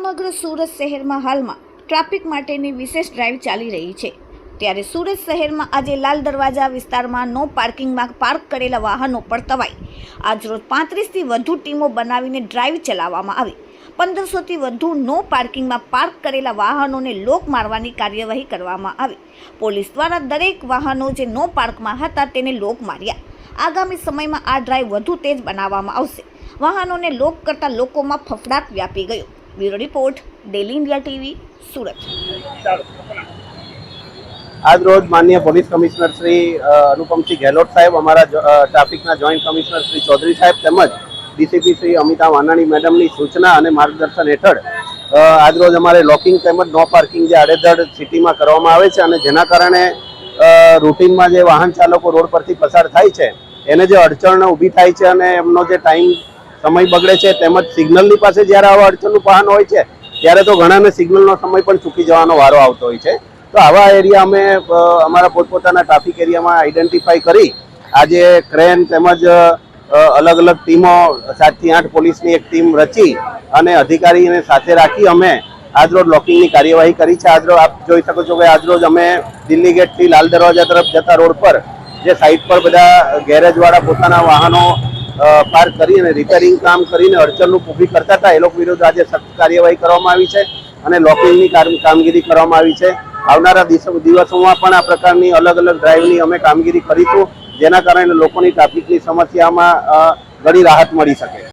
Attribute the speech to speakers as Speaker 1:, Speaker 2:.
Speaker 1: સમગ્ર સુરત શહેરમાં હાલમાં ટ્રાફિક માટેની વિશેષ ડ્રાઈવ ચાલી રહી છે। ત્યારે સુરત શહેરમાં આજે લાલ દરવાજા વિસ્તારમાં નો પાર્કિંગમાં પાર્ક કરેલા વાહનો પર તવાઈ આજરોજ 35થી વધુ ટીમો બનાવીને ડ્રાઈવ ચલાવવામાં આવી। 1500થી વધુ નો પાર્કિંગમાં પાર્ક કરેલા વાહનોને લોક મારવાની કાર્યવાહી કરવામાં આવી। પોલીસ દ્વારા દરેક વાહનો જે નો પાર્કમાં હતા તેને લોક માર્યા। આગામી સમયમાં આ ડ્રાઈવ વધુ તેજ બનાવવામાં આવશે। વાહનોને લોક કરતા લોકોમાં ફફડાટ વ્યાપી ગયો। Bureau report daily India TV Surat.
Speaker 2: आज रोज माननीय पुलिस कमिश्नर श्री अनुपम सिंह गहलोत साहेब, अमरा traffic joint commissioner Shri Chaudhary साहेब तेमज डीसीपी श्री अमिता वानाणी मैडम की सूचना और मार्गदर्शन हेठळ आज रोज अमारे लॉकिंग तेमज नो पार्किंग जे आड़ेधड़ सिटी में करवामां आवे छे अने जेना कारणे रूटीन में जे वाहन चालको रोड परथी पसार थाय छे एने जे अड़चण ऊभी थाय छे अने एमनो जे टाइम समय बगड़े छे तेमज सिग्नल पास ज्यारे आवा अड़चणनुं वाहन होय छे त्यारे तो घणाने सिग्नलनो समय पण चूकी जवानो वारो आवतो होय छे। तो आवा एरिया अमे अमारा पोतपोताना ट्राफिक एरिया में आइडेंटिफाई करी आजे क्रेन तेमज अलग अलग टीमों 7 થી 8 पोलीसनी एक टीम रची अने अधिकारीने साथे राखी अमे आज रोज लॉकिंगनी कार्यवाही करी छे। आज रोज आप जोई शको छो के आज रोज अमे दिल्ली गेट थी लाल दरवाजा तरफ जता रोड पर जे साइड पर बधा गेरेजवाळा पोताना वाहनों पार्क करीने रिपेरिंग काम करीने अड़चणनुं ऊभी करता था ए लोक विरुद्ध आज सख्त कार्यवाही करवामां आवी छे अने लॉकिंगनी कामगीरी करवामां आवी छे। आवनारा दिवसोमां पण आ प्रकारनी अलग अलग ड्राइवनी अमे कामगीरी करीशुं जेना कारणे लोकोनी ट्राफिकनी समस्यामां घणी राहत मळी शके।